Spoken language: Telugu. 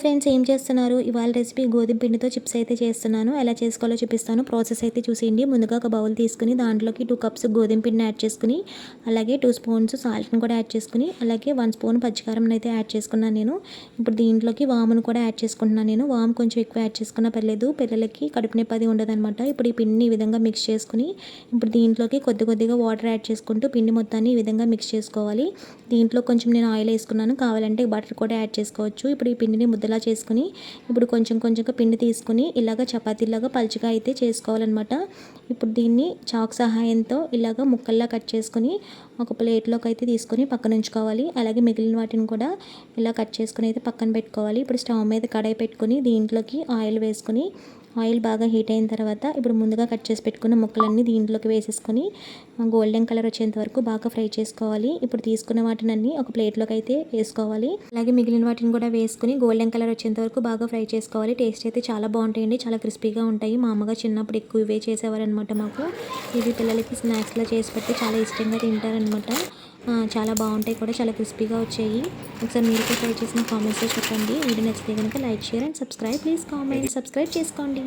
ఫ్రెండ్స్ ఏం చేస్తున్నారు? ఇవాళ రెసిపీ గోధుమ పిండితో చిప్స్ అయితే చేస్తున్నాను. ఎలా చేసుకోవాలో చూపిస్తాను. ప్రాసెస్ అయితే చూసేయండి. ముందుగా ఒక బౌల్ తీసుకుని దాంట్లోకి 2 కప్స్ గోధుమ పిండిని యాడ్ చేసుకుని, అలాగే 2 స్పూన్స్ సాల్ట్ని కూడా యాడ్ చేసుకుని, అలాగే 1 స్పూన్ పచ్చికారం అయితే యాడ్ చేసుకున్నాను నేను. ఇప్పుడు దీంట్లోకి వామును కూడా యాడ్ చేసుకుంటున్నాను నేను. వాము కొంచెం ఎక్కువ యాడ్ చేసుకున్నా పర్లేదు, పిల్లలకి కడుపు నొప్పి అది ఉండదనమాట. ఇప్పుడు ఈ పిండిని ఈ విధంగా మిక్స్ చేసుకుని, ఇప్పుడు దీంట్లోకి కొద్దిగా వాటర్ యాడ్ చేసుకుంటూ పిండి మొత్తాన్ని ఈ విధంగా మిక్స్ చేసుకోవాలి. దీంట్లో కొంచెం నేను ఆయిల్ వేసుకున్నాను, కావాలంటే బటర్ కూడా యాడ్ చేసుకోవచ్చు. ఇప్పుడు ఈ పిండిని ముద్దలా చేసుకుని, ఇప్పుడు కొంచెంగా పిండి తీసుకుని ఇలాగ చపాతీలాగా పలుచగా అయితే చేసుకోవాలన్నమాట. ఇప్పుడు దీన్ని చాక్ సహాయంతో ఇలాగ ముక్కల్లా కట్ చేసుకుని ఒక ప్లేట్లోకి అయితే తీసుకొని పక్కన ఉంచుకోవాలి. అలాగే మిగిలిన వాటిని కూడా ఇలా కట్ చేసుకుని అయితే పక్కన పెట్టుకోవాలి. ఇప్పుడు స్టవ్ మీద కడాయి పెట్టుకుని దీంట్లోకి ఆయిల్ వేసుకుని, ఆయిల్ బాగా హీట్ అయిన తర్వాత ఇప్పుడు ముందుగా కట్ చేసి పెట్టుకున్న ముక్కలన్నీ దీంట్లోకి వేసేసుకొని గోల్డెన్ కలర్ వచ్చేంత వరకు బాగా ఫ్రై చేసుకోవాలి. ఇప్పుడు తీసుకున్న వాటిని ఒక ప్లేట్లోకి అయితే వేసుకోవాలి. అలాగే మిగిలిన వాటిని కూడా వేసుకుని గోల్డెన్ కలర్ వచ్చేంత వరకు బాగా ఫ్రై చేసుకోవాలి. టేస్ట్ అయితే చాలా బాగుంటాయండి, చాలా క్రిస్పీగా ఉంటాయి. మా అమ్మగా చిన్నప్పుడు ఎక్కువ ఇవే చేసేవారనమాట మాకు. ఇది పిల్లలకి స్నాక్స్లో చేసి పెడితే చాలా ఇష్టంగా తింటారనమాట. చాలా బాగుంటాయి కూడా, చాలా క్రిస్పీగా వచ్చాయి. ఒకసారి మీరు కూడా ట్రై చేసిన కామెంట్స్లో చెప్పండి. వీడియో నచ్చితే కనుక like, share and subscribe. Please comment, subscribe చేసుకోండి.